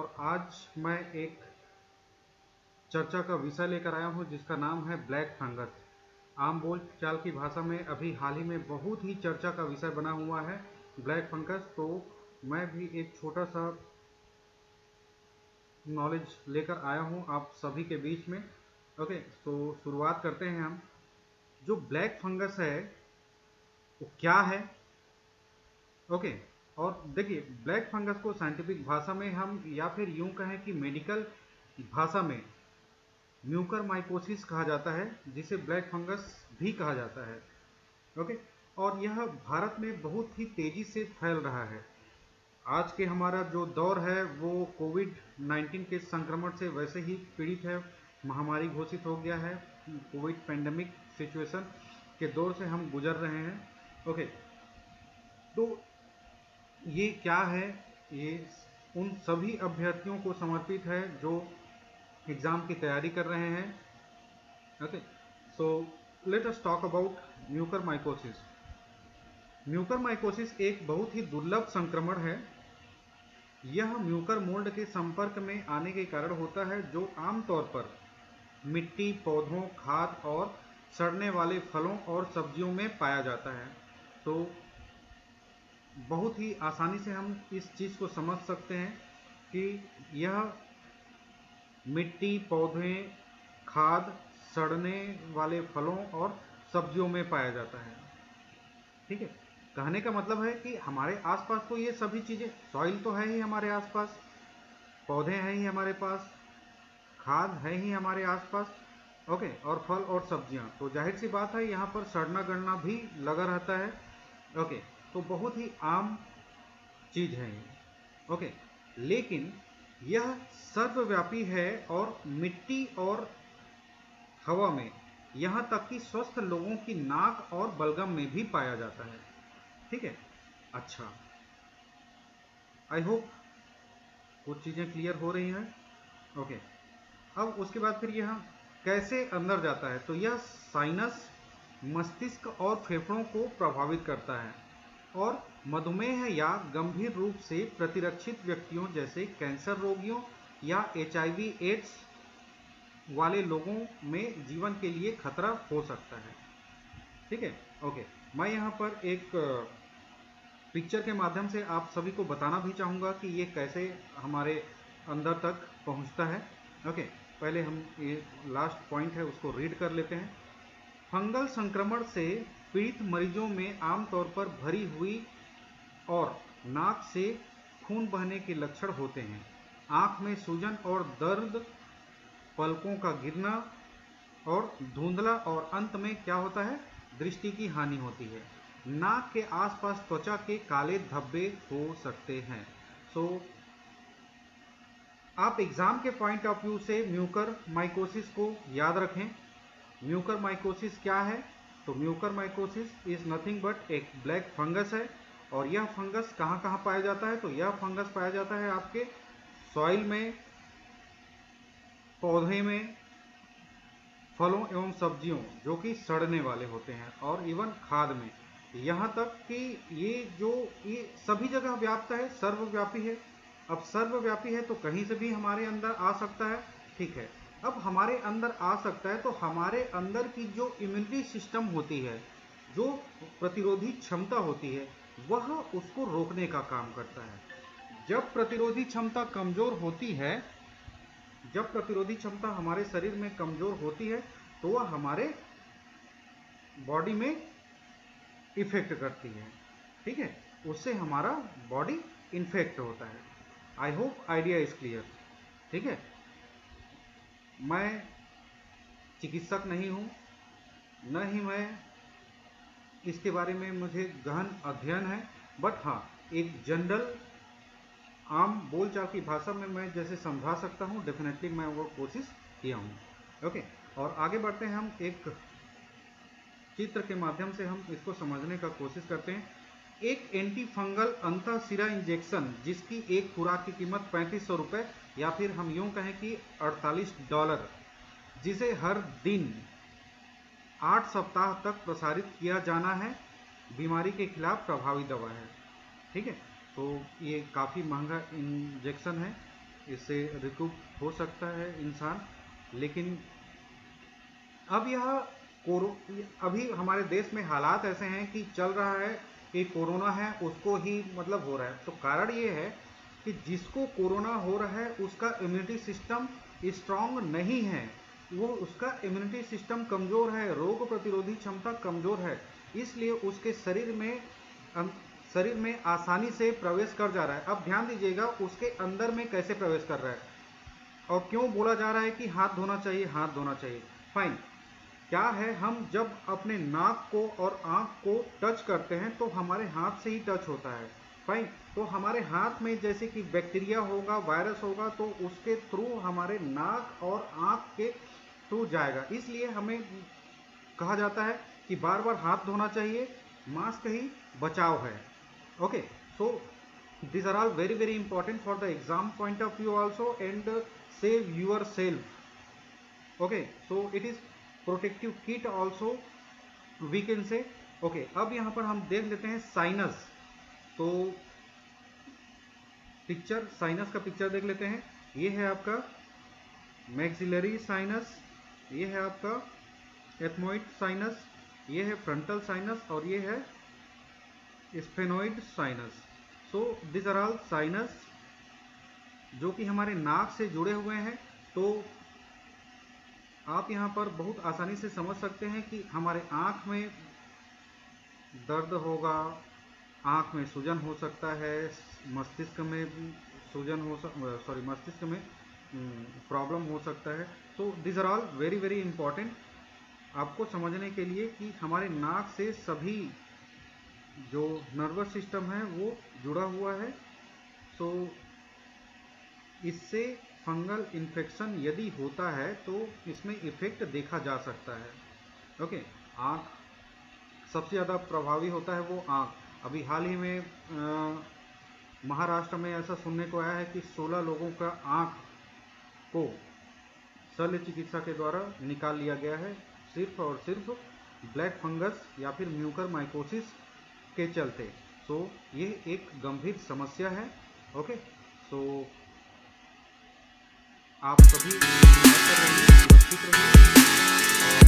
और आज मैं एक चर्चा का विषय लेकर आया हूं जिसका नाम है ब्लैक फंगस। आम बोल चाल की भाषा में अभी हाल ही में बहुत ही चर्चा का विषय बना हुआ है ब्लैक फंगस। तो मैं भी एक छोटा सा नॉलेज लेकर आया हूं आप सभी के बीच में। ओके, तो शुरुआत करते हैं हम। जो ब्लैक फंगस है वो क्या है? ओके, और देखिए ब्लैक फंगस को साइंटिफिक भाषा में हम या फिर यूं कहें कि मेडिकल भाषा में म्यूकरमाइकोसिस कहा जाता है, जिसे ब्लैक फंगस भी कहा जाता है। ओके, और यह भारत में बहुत ही तेजी से फैल रहा है। आज के हमारा जो दौर है वो कोविड 19 के संक्रमण से वैसे ही पीड़ित है, महामारी घोषित हो गया है। कोविड पेंडेमिक सिचुएशन के दौर से हम गुजर रहे हैं। ओके, तो ये क्या है? ये उन सभी अभ्यर्थियों को समर्पित है जो एग्ज़ाम की तैयारी कर रहे हैं। Okay, so let us talk about mucormycosis. Mucormycosis एक बहुत ही दुर्लभ संक्रमण है। यह म्यूकर मोल्ड के संपर्क में आने के कारण होता है, जो आमतौर पर मिट्टी, पौधों, खाद और सड़ने वाले फलों और सब्जियों में पाया जाता है। तो बहुत ही आसानी से हम इस चीज़ को समझ सकते हैं कि यह मिट्टी, पौधे, खाद, सड़ने वाले फलों और सब्जियों में पाया जाता है। ठीक है, कहने का मतलब है कि हमारे आसपास तो ये सभी चीज़ें, सॉइल तो है ही हमारे आसपास, पौधे हैं ही हमारे पास, खाद है ही हमारे आसपास। ओके, और फल और सब्जियां, तो जाहिर सी बात है यहाँ पर सड़ना गड़ना भी लगा रहता है। ओके, तो बहुत ही आम चीज़ है ये। ओके, लेकिन यह सर्वव्यापी है और मिट्टी और हवा में, यहाँ तक कि स्वस्थ लोगों की नाक और बलगम में भी पाया जाता है। ठीक है, अच्छा, आई होप कुछ चीज़ें क्लियर हो रही हैं। ओके, अब उसके बाद फिर यह कैसे अंदर जाता है? तो यह साइनस, मस्तिष्क और फेफड़ों को प्रभावित करता है और मधुमेह या गंभीर रूप से प्रतिरक्षित व्यक्तियों जैसे कैंसर रोगियों या HIV एड्स वाले लोगों में जीवन के लिए खतरा हो सकता है। ठीक है, ओके, मैं यहाँ पर एक पिक्चर के माध्यम से आप सभी को बताना भी चाहूँगा कि ये कैसे हमारे अंदर तक पहुँचता है। ओके, पहले हम ये लास्ट पॉइंट है उसको रीड कर लेते हैं। फंगल संक्रमण से पीड़ित मरीजों में आमतौर पर भरी हुई और नाक से खून बहने के लक्षण होते हैं। आँख में सूजन और दर्द, पलकों का गिरना और धुंधला, और अंत में क्या होता है? दृष्टि की हानि होती है। नाक के आसपास त्वचा के काले धब्बे हो सकते हैं। सो आप एग्जाम के पॉइंट ऑफ व्यू से म्यूकरमाइकोसिस को याद रखें। म्यूकरमाइकोसिस क्या है? तो म्यूकरमाइकोसिस इज नथिंग बट एक ब्लैक फंगस है। और यह फंगस कहाँ कहाँ पाया जाता है? तो यह फंगस पाया जाता है आपके सॉइल में, पौधे में, फलों एवं सब्जियों जो कि सड़ने वाले होते हैं, और इवन खाद में। यहाँ तक कि ये सभी जगह व्याप्त है, सर्वव्यापी है। अब सर्वव्यापी है तो कहीं से भी हमारे अंदर आ सकता है। ठीक है, अब हमारे अंदर आ सकता है तो हमारे अंदर की जो इम्यूनिटी सिस्टम होती है, जो प्रतिरोधी क्षमता होती है, वह उसको रोकने का काम करता है। जब प्रतिरोधी क्षमता कमजोर होती है, जब प्रतिरोधी क्षमता हमारे शरीर में कमजोर होती है तो वह हमारे बॉडी में इफेक्ट करती है। ठीक है, उससे हमारा बॉडी इन्फेक्ट होता है। I hope idea is clear. ठीक है, मैं चिकित्सक नहीं हूँ, न ही मैं इसके बारे में मुझे गहन अध्ययन है, बट हाँ, एक जनरल आम बोलचाल की भाषा में मैं जैसे समझा सकता हूँ, डेफिनेटली मैं वो कोशिश किया हूँ। ओके, और आगे बढ़ते हैं, हम एक चित्र के माध्यम से हम इसको समझने का कोशिश करते हैं। एक एंटी फंगल अंतःशिरा इंजेक्शन जिसकी एक खुराक की कीमत 3500 रुपये या फिर हम यूं कहें कि $48, जिसे हर दिन 8 सप्ताह तक प्रसारित किया जाना है, बीमारी के खिलाफ प्रभावी दवा है। ठीक है, तो ये काफ़ी महंगा इंजेक्शन है। इससे रिकूप हो सकता है इंसान। लेकिन अब अभी हमारे देश में हालात ऐसे हैं कि चल रहा है कि कोरोना है उसको ही मतलब हो रहा है। तो कारण ये है कि जिसको कोरोना हो रहा है उसका इम्यूनिटी सिस्टम स्ट्रांग नहीं है, वो उसका इम्यूनिटी सिस्टम कमज़ोर है, रोग प्रतिरोधी क्षमता कमज़ोर है, इसलिए उसके शरीर में आसानी से प्रवेश कर जा रहा है। अब ध्यान दीजिएगा उसके अंदर में कैसे प्रवेश कर रहा है और क्यों बोला जा रहा है कि हाथ धोना चाहिए, हाथ धोना चाहिए। फाइन, क्या है, हम जब अपने नाक को और आँख को टच करते हैं तो हमारे हाथ से ही टच होता है। फाइन, तो हमारे हाथ में जैसे कि बैक्टीरिया होगा, वायरस होगा, तो उसके थ्रू हमारे नाक और आँख के थ्रू जाएगा। इसलिए हमें कहा जाता है कि बार बार हाथ धोना चाहिए, मास्क ही बचाव है। Okay, so these are all very very important for the exam point of view also and save yourself। okay, so it is protective kit also we can say। okay, अब यहाँ पर हम देख लेते हैं साइनस। तो पिक्चर, साइनस का picture देख लेते हैं। ये है आपका मैक्सिलरी साइनस, ये है आपका एथमोइड साइनस, ये है फ्रंटल साइनस और ये है sphenoid sinus. So this are all sinus जो कि हमारे नाक से जुड़े हुए हैं। तो आप यहाँ पर बहुत आसानी से समझ सकते हैं कि हमारे आँख में दर्द होगा, आँख में सूजन हो सकता है, मस्तिष्क में मस्तिष्क में प्रॉब्लम हो सकता है। तो this are all very very important आपको समझने के लिए कि हमारे नाक से सभी जो नर्वस सिस्टम है वो जुड़ा हुआ है। सो इससे फंगल इन्फेक्शन यदि होता है तो इसमें इफेक्ट देखा जा सकता है। ओके, आँख सबसे ज़्यादा प्रभावी होता है वो आँख। अभी हाल ही में महाराष्ट्र में ऐसा सुनने को आया है कि 16 लोगों का आँख को शल्य चिकित्सा के द्वारा निकाल लिया गया है, सिर्फ और सिर्फ ब्लैक फंगस या फिर म्यूकर माइकोसिस के चलते। सो ये एक गंभीर समस्या है। ओके, सो आप सभी सुरक्षित रहिए और